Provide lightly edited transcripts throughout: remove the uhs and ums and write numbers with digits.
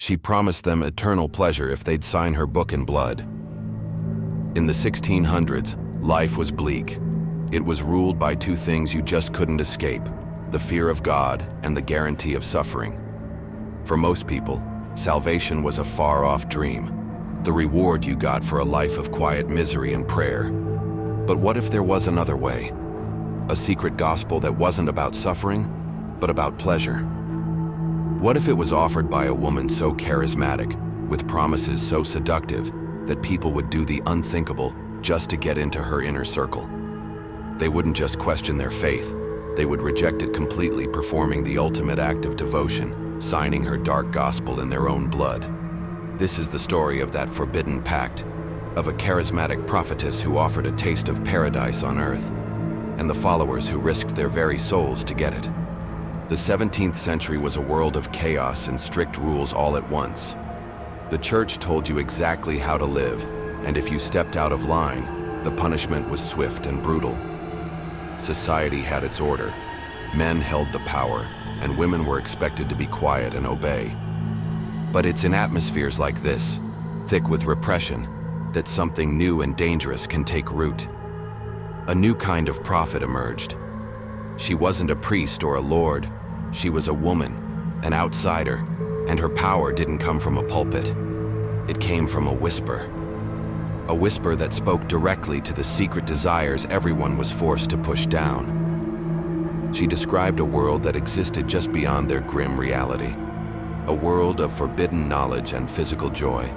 She promised them eternal pleasure if they'd sign her book in blood. In the 1600s, life was bleak. It was ruled by two things you just couldn't escape: the fear of God and the guarantee of suffering. For most people, salvation was a far-off dream, the reward you got for a life of quiet misery and prayer. But what if there was another way? A secret gospel that wasn't about suffering, but about pleasure? What if it was offered by a woman so charismatic, with promises so seductive, that people would do the unthinkable just to get into her inner circle? They wouldn't just question their faith, they would reject it completely, performing the ultimate act of devotion, signing her dark gospel in their own blood. This is the story of that forbidden pact, of a charismatic prophetess who offered a taste of paradise on earth, and the followers who risked their very souls to get it. The 17th century was a world of chaos and strict rules all at once. The church told you exactly how to live, and if you stepped out of line, the punishment was swift and brutal. Society had its order. Men held the power, and women were expected to be quiet and obey. But it's in atmospheres like this, thick with repression, that something new and dangerous can take root. A new kind of prophet emerged. She wasn't a priest or a lord. She was a woman, an outsider, and her power didn't come from a pulpit. It came from a whisper. A whisper that spoke directly to the secret desires everyone was forced to push down. She described a world that existed just beyond their grim reality. A world of forbidden knowledge and physical joy.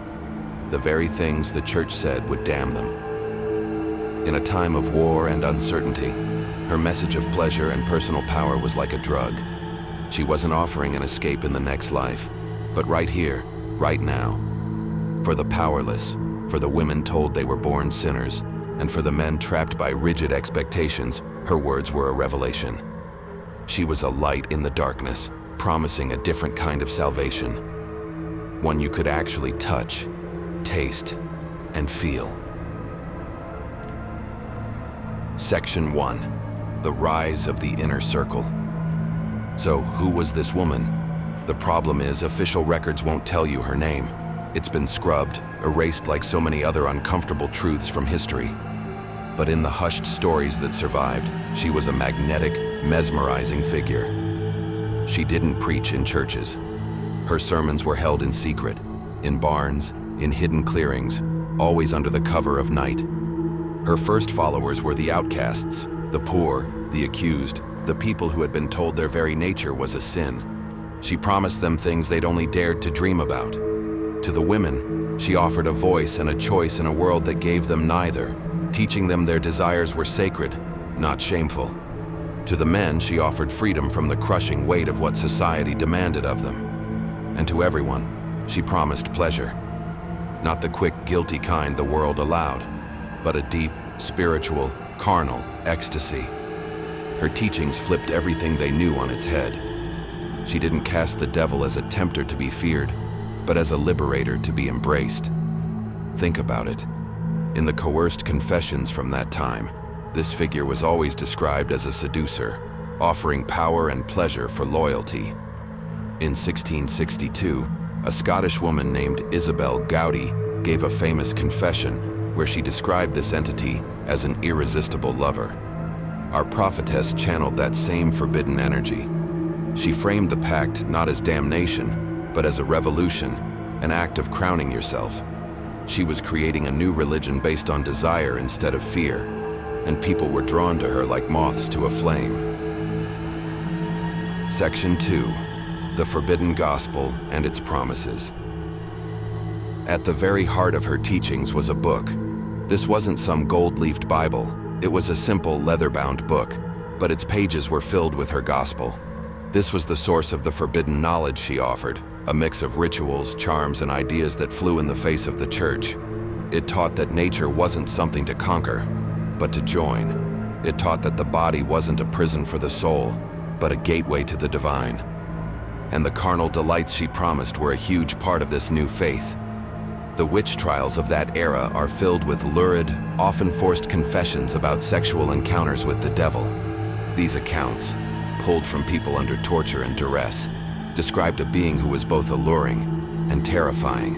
The very things the church said would damn them. In a time of war and uncertainty, her message of pleasure and personal power was like a drug. She wasn't offering an escape in the next life, but right here, right now. For the powerless, for the women told they were born sinners, and for the men trapped by rigid expectations, her words were a revelation. She was a light in the darkness, promising a different kind of salvation. One you could actually touch, taste, and feel. Section 1. The Rise of the Inner Circle. So, who was this woman? The problem is, official records won't tell you her name. It's been scrubbed, erased like so many other uncomfortable truths from history. But in the hushed stories that survived, she was a magnetic, mesmerizing figure. She didn't preach in churches. Her sermons were held in secret, in barns, in hidden clearings, always under the cover of night. Her first followers were the outcasts, the poor, the accused, the people who had been told their very nature was a sin. She promised them things they'd only dared to dream about. To the women, she offered a voice and a choice in a world that gave them neither, teaching them their desires were sacred, not shameful. To the men, she offered freedom from the crushing weight of what society demanded of them. And to everyone, she promised pleasure. Not the quick, guilty kind the world allowed, but a deep, spiritual, carnal ecstasy. Her teachings flipped everything they knew on its head. She didn't cast the devil as a tempter to be feared, but as a liberator to be embraced. Think about it. In the coerced confessions from that time, this figure was always described as a seducer, offering power and pleasure for loyalty. In 1662, a Scottish woman named Isabel Gowdy gave a famous confession where she described this entity as an irresistible lover. Our prophetess channeled that same forbidden energy. She framed the pact not as damnation, but as a revolution, an act of crowning yourself. She was creating a new religion based on desire instead of fear, and people were drawn to her like moths to a flame. Section 2. The Forbidden Gospel and its Promises. At the very heart of her teachings was a book. This wasn't some gold-leafed Bible. It was a simple, leather-bound book, but its pages were filled with her gospel. This was the source of the forbidden knowledge she offered, a mix of rituals, charms, and ideas that flew in the face of the church. It taught that nature wasn't something to conquer, but to join. It taught that the body wasn't a prison for the soul, but a gateway to the divine. And the carnal delights she promised were a huge part of this new faith. The witch trials of that era are filled with lurid, often forced confessions about sexual encounters with the devil. These accounts, pulled from people under torture and duress, described a being who was both alluring and terrifying.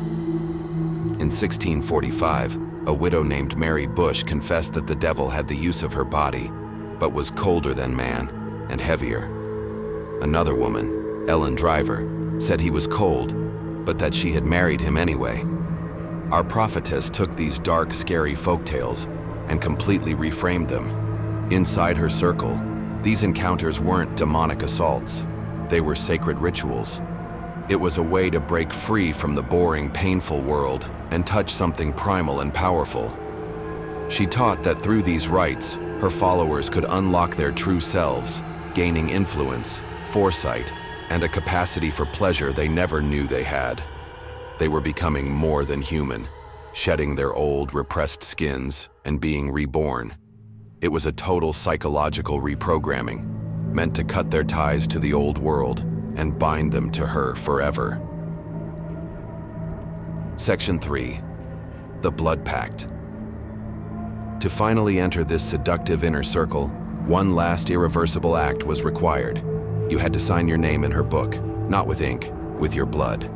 In 1645, a widow named Mary Bush confessed that the devil had the use of her body, but was colder than man and heavier. Another woman, Ellen Driver, said he was cold, but that she had married him anyway. Our prophetess took these dark, scary folktales and completely reframed them. Inside her circle, these encounters weren't demonic assaults. They were sacred rituals. It was a way to break free from the boring, painful world and touch something primal and powerful. She taught that through these rites, her followers could unlock their true selves, gaining influence, foresight, and a capacity for pleasure they never knew they had. They were becoming more than human, shedding their old, repressed skins and being reborn. It was a total psychological reprogramming, meant to cut their ties to the old world and bind them to her forever. Section 3. The Blood Pact. To finally enter this seductive inner circle, one last irreversible act was required. You had to sign your name in her book, not with ink, with your blood.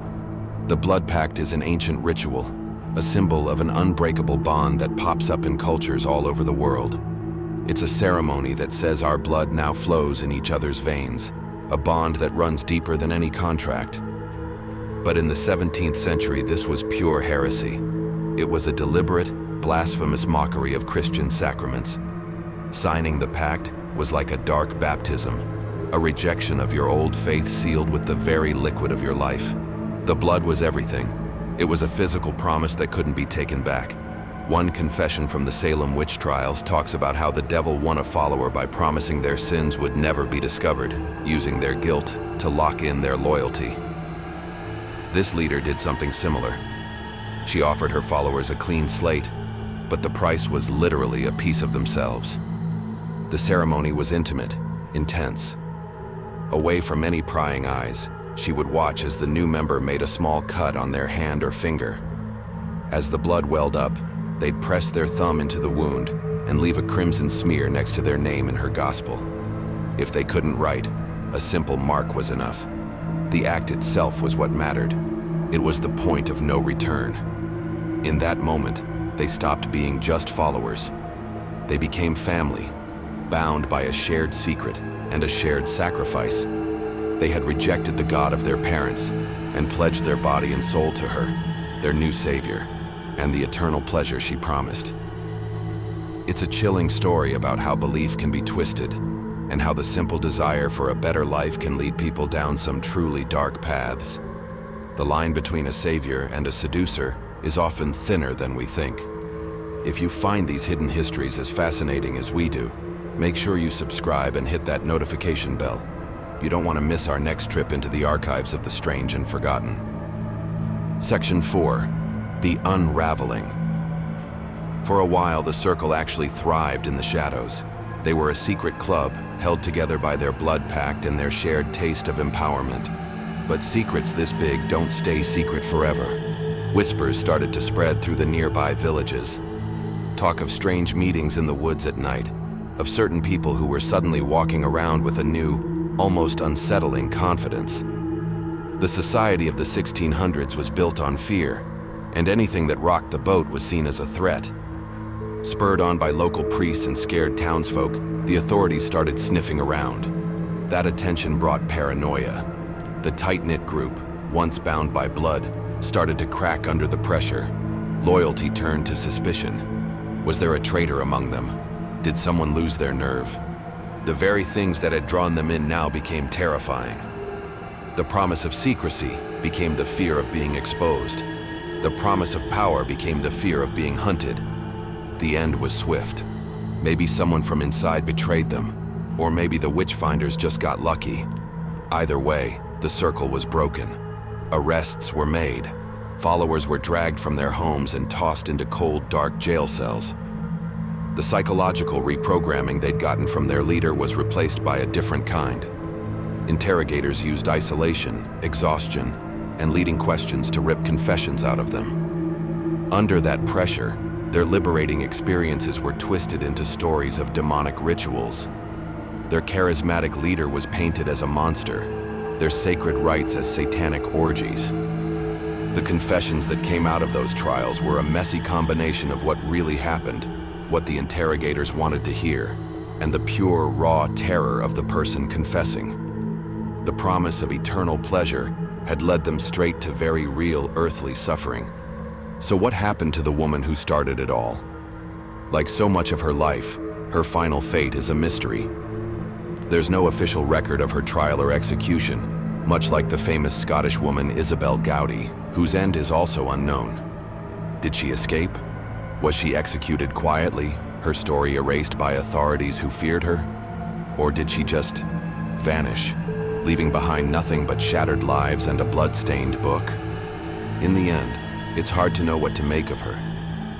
The Blood Pact is an ancient ritual, a symbol of an unbreakable bond that pops up in cultures all over the world. It's a ceremony that says our blood now flows in each other's veins, a bond that runs deeper than any contract. But in the 17th century, this was pure heresy. It was a deliberate, blasphemous mockery of Christian sacraments. Signing the pact was like a dark baptism, a rejection of your old faith sealed with the very liquid of your life. The blood was everything. It was a physical promise that couldn't be taken back. One confession from the Salem witch trials talks about how the devil won a follower by promising their sins would never be discovered, using their guilt to lock in their loyalty. This leader did something similar. She offered her followers a clean slate, but the price was literally a piece of themselves. The ceremony was intimate, intense. Away from any prying eyes, she would watch as the new member made a small cut on their hand or finger. As the blood welled up, they'd press their thumb into the wound and leave a crimson smear next to their name in her gospel. If they couldn't write, a simple mark was enough. The act itself was what mattered. It was the point of no return. In that moment, they stopped being just followers. They became family, bound by a shared secret and a shared sacrifice. They had rejected the God of their parents and pledged their body and soul to her, their new savior, and the eternal pleasure she promised. It's a chilling story about how belief can be twisted and how the simple desire for a better life can lead people down some truly dark paths. The line between a savior and a seducer is often thinner than we think. If you find these hidden histories as fascinating as we do, make sure you subscribe and hit that notification bell. You don't want to miss our next trip into the archives of the strange and forgotten. Section 4. The Unraveling. For a while, the circle actually thrived in the shadows. They were a secret club, held together by their blood pact and their shared taste of empowerment. But secrets this big don't stay secret forever. Whispers started to spread through the nearby villages. Talk of strange meetings in the woods at night, of certain people who were suddenly walking around with a new, almost unsettling confidence. The society of the 1600s was built on fear, and anything that rocked the boat was seen as a threat. Spurred on by local priests and scared townsfolk, the authorities started sniffing around. That attention brought paranoia. The tight-knit group, once bound by blood, started to crack under the pressure. Loyalty turned to suspicion. Was there a traitor among them? Did someone lose their nerve? The very things that had drawn them in now became terrifying. The promise of secrecy became the fear of being exposed. The promise of power became the fear of being hunted. The end was swift. Maybe someone from inside betrayed them, or maybe the witch-finders just got lucky. Either way, the circle was broken. Arrests were made. Followers were dragged from their homes and tossed into cold, dark jail cells. The psychological reprogramming they'd gotten from their leader was replaced by a different kind. Interrogators used isolation, exhaustion, and leading questions to rip confessions out of them. Under that pressure, their liberating experiences were twisted into stories of demonic rituals. Their charismatic leader was painted as a monster, their sacred rites as satanic orgies. The confessions that came out of those trials were a messy combination of what really happened, what the interrogators wanted to hear, and the pure, raw terror of the person confessing. The promise of eternal pleasure had led them straight to very real earthly suffering. So what happened to the woman who started it all? Like so much of her life, her final fate is a mystery. There's no official record of her trial or execution, much like the famous Scottish woman Isabel Gowdy, whose end is also unknown. Did she escape? Was she executed quietly, her story erased by authorities who feared her? Or did she just vanish, leaving behind nothing but shattered lives and a blood-stained book? In the end, it's hard to know what to make of her.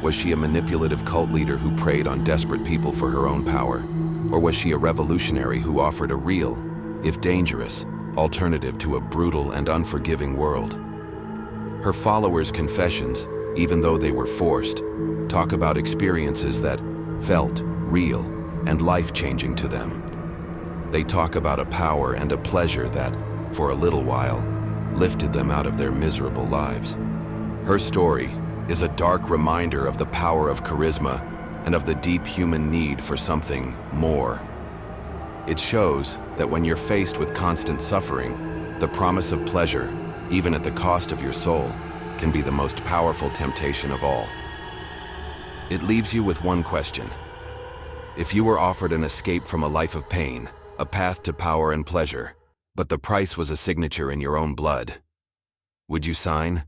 Was she a manipulative cult leader who preyed on desperate people for her own power? Or was she a revolutionary who offered a real, if dangerous, alternative to a brutal and unforgiving world? Her followers' confessions, even though they were forced, talk about experiences that felt real and life-changing to them. They talk about a power and a pleasure that, for a little while, lifted them out of their miserable lives. Her story is a dark reminder of the power of charisma and of the deep human need for something more. It shows that when you're faced with constant suffering, the promise of pleasure, even at the cost of your soul, can be the most powerful temptation of all. It leaves you with one question. If you were offered an escape from a life of pain, a path to power and pleasure, but the price was a signature in your own blood, would you sign?